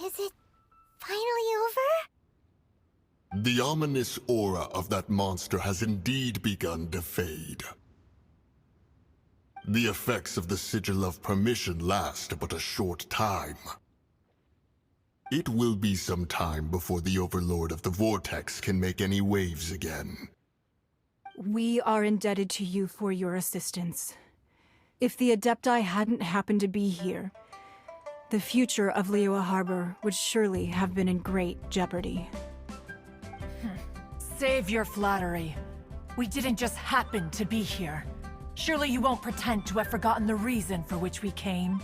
Is it finally over? The ominous aura of that monster has indeed begun to fade. The effects of the Sigil of Permission last but a short time. It will be some time before the Overlord of the Vortex can make any waves again. We are indebted to you for your assistance. If the Adepti hadn't happened to be here, the future of Liyue Harbor would surely have been in great jeopardy. Save your flattery. We didn't just happen to be here. Surely you won't pretend to have forgotten the reason for which we came.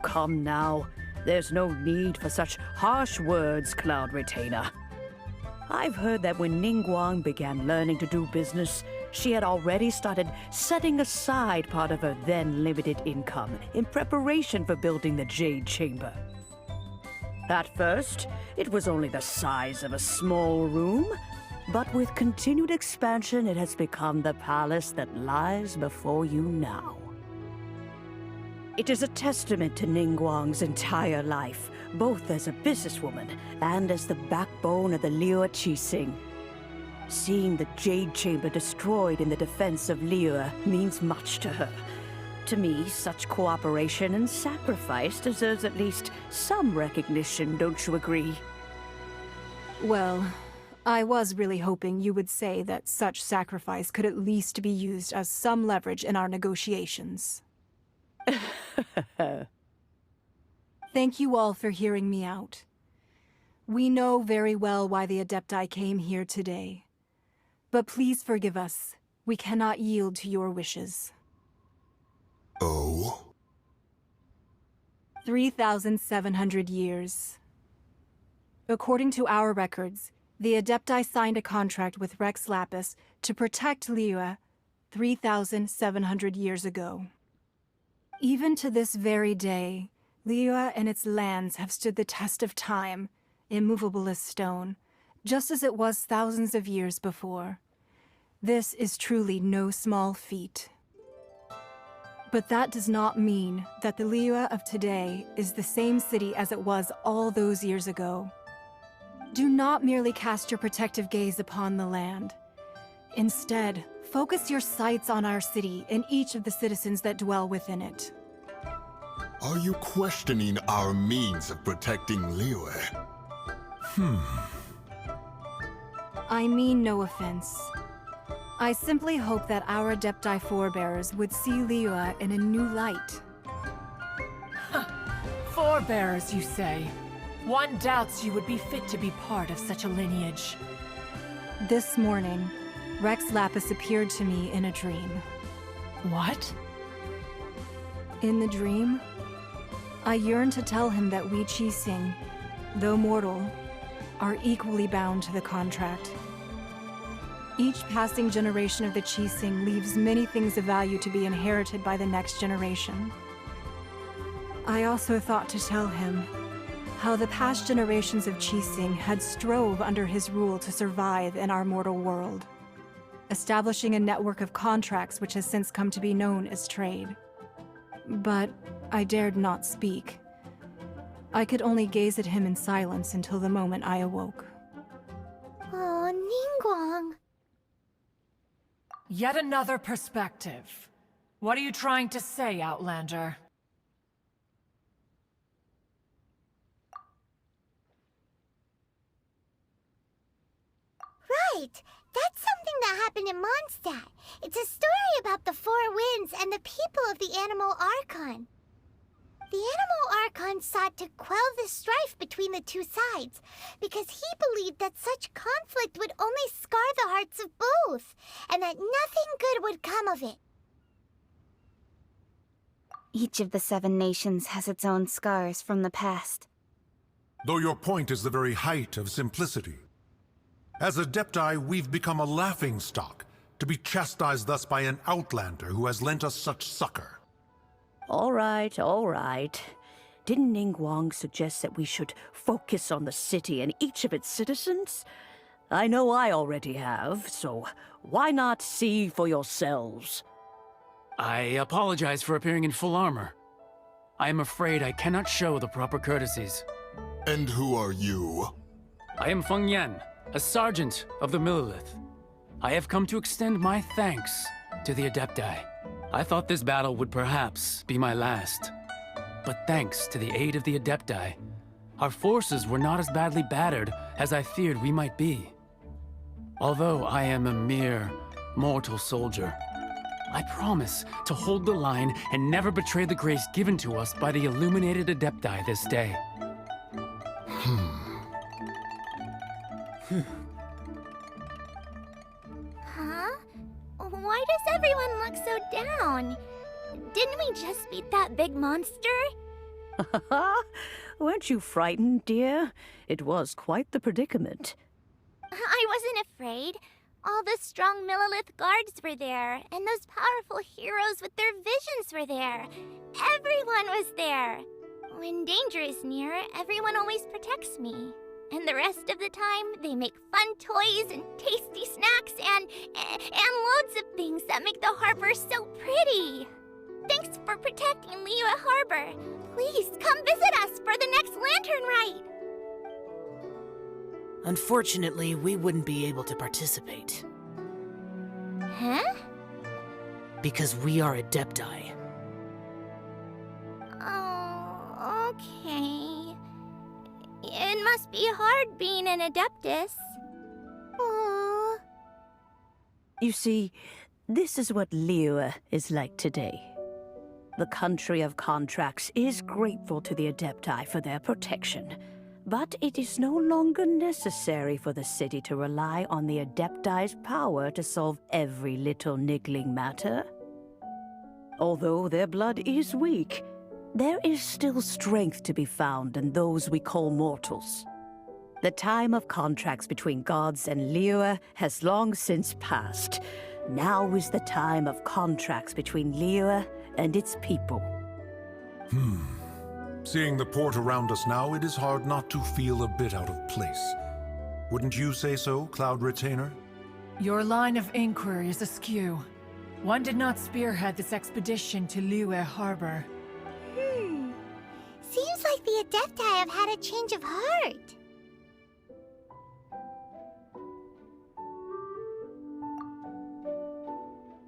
Come now. There's no need for such harsh words, Cloud Retainer. I've heard that when Ningguang began learning to do business, she had already started setting aside part of her then limited income in preparation for building the Jade Chamber. At first, it was only the size of a small room, but with continued expansion, it has become the palace that lies before you now. It is a testament to Ningguang's entire life, both as a businesswoman and as the backbone of the Liyue Qixing. Seeing the Jade Chamber destroyed in the defense of Liyue means much to her. To me, such cooperation and sacrifice deserves at least some recognition, don't you agree? Well, I was really hoping you would say that such sacrifice could at least be used as some leverage in our negotiations. Thank you all for hearing me out. We know very well why the Adepti came here today. But please forgive us. We cannot yield to your wishes. Oh? 3,700 years. According to our records, the Adepti signed a contract with Rex Lapis to protect Liyue 3,700 years ago. Even to this very day, Liyue and its lands have stood the test of time, immovable as stone, just as it was thousands of years before. This is truly no small feat. But that does not mean that the Liyue of today is the same city as it was all those years ago. Do not merely cast your protective gaze upon the land. Instead, focus your sights on our city and each of the citizens that dwell within it. Are you questioning our means of protecting Liyue? I mean no offense. I simply hope that our Adepti forebears would see Liyue in a new light. Forebears, you say? One doubts you would be fit to be part of such a lineage. This morning, Rex Lapis appeared to me in a dream. What? In the dream, I yearned to tell him that we Qixing, though mortal, are equally bound to the contract. Each passing generation of the Qixing leaves many things of value to be inherited by the next generation. I also thought to tell him how the past generations of Qixing had strove under his rule to survive in our mortal world, establishing a network of contracts which has since come to be known as trade. But I dared not speak. I could only gaze at him in silence until the moment I awoke. Oh, Ningguang. Yet another perspective. What are you trying to say, Outlander? Right! That's something that happened in Mondstadt. It's a story about the Four Winds and the people of the Animal Archon. The Animal Archon sought to quell the strife between the two sides, because he believed that such conflict would only scar the hearts of both, and that nothing good would come of it. Each of the 7 nations has its own scars from the past. Though your point is the very height of simplicity. As Adepti, we've become a laughingstock, to be chastised thus by an outlander who has lent us such succor. All right, all right. Didn't Ningguang suggest that we should focus on the city and each of its citizens? I know I already have, so why not see for yourselves? I apologize for appearing in full armor. I am afraid I cannot show the proper courtesies. And who are you? I am Feng Yan, a sergeant of the Millelith. I have come to extend my thanks to the Adepti. I thought this battle would perhaps be my last. But thanks to the aid of the Adepti, our forces were not as badly battered as I feared we might be. Although I am a mere mortal soldier, I promise to hold the line and never betray the grace given to us by the illuminated Adepti this day. Huh? Why does everyone look so down? Didn't we just beat that big monster? Weren't you frightened, dear? It was quite the predicament. I wasn't afraid. All the strong Millelith guards were there, and those powerful heroes with their visions were there. Everyone was there. When danger is near, everyone always protects me. And the rest of the time, they make fun toys and tasty snacks and loads of things that make the harbor so pretty. Thanks for protecting Liyue Harbor. Please come visit us for the next lantern rite. Unfortunately, we wouldn't be able to participate. Huh? Because we are Adepti. Oh, okay. It must be hard being an Adeptus. Oh. You see, this is what Liyue is like today. The country of contracts is grateful to the Adepti for their protection, but it is no longer necessary for the city to rely on the Adepti's power to solve every little niggling matter. Although their blood is weak, there is still strength to be found in those we call mortals. The time of contracts between gods and Liyue has long since passed. Now is the time of contracts between Liyue and its people. Seeing the port around us now, it is hard not to feel a bit out of place. Wouldn't you say so, Cloud Retainer? Your line of inquiry is askew. One did not spearhead this expedition to Liyue Harbor. Seems like the Adepti have had a change of heart.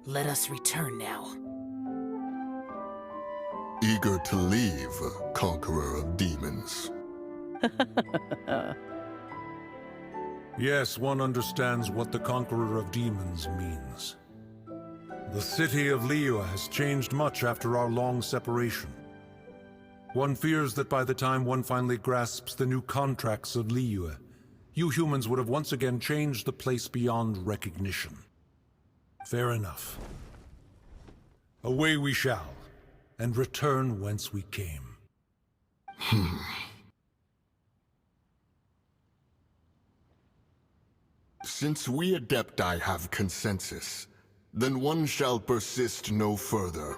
Let us return now. Eager to leave, conqueror of demons. Yes, one understands what the Conqueror of Demons means. The city of Liyue has changed much after our long separation. One fears that by the time one finally grasps the new contracts of Liyue, you humans would have once again changed the place beyond recognition. Fair enough. Away we shall, and return whence we came. Since we Adepti have consensus, then one shall persist no further.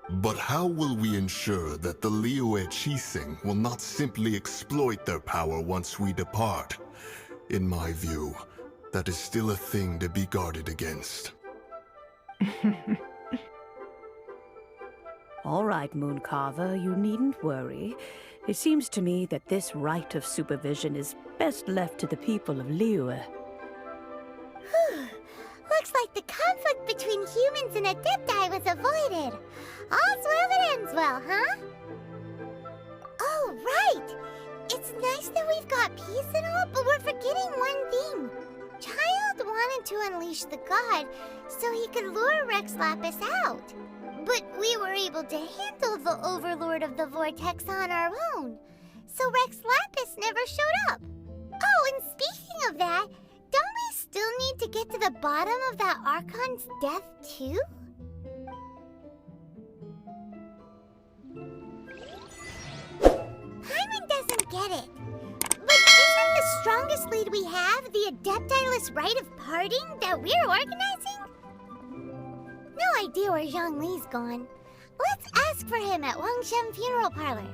But how will we ensure that the Liyue Chising will not simply exploit their power once we depart? In my view, that is still a thing to be guarded against. All right, Mooncarver, you needn't worry. It seems to me that this right of supervision is best left to the people of Liyue. Looks like the conflict between humans and Adepti was avoided. All's well that ends well, huh? Oh, right! It's nice that we've got peace and all, but we're forgetting one thing. Child wanted to unleash the god so he could lure Rex Lapis out. But we were able to handle the Overlord of the Vortex on our own. So Rex Lapis never showed up. Oh, and speaking of that, don't we still need to get to the bottom of that Archon's death, too? Paimon doesn't get it. But isn't the strongest lead we have the Adeptiless rite of parting that we're organizing? No idea where Zhang Li's gone. Let's ask for him at Wangshen Funeral Parlor.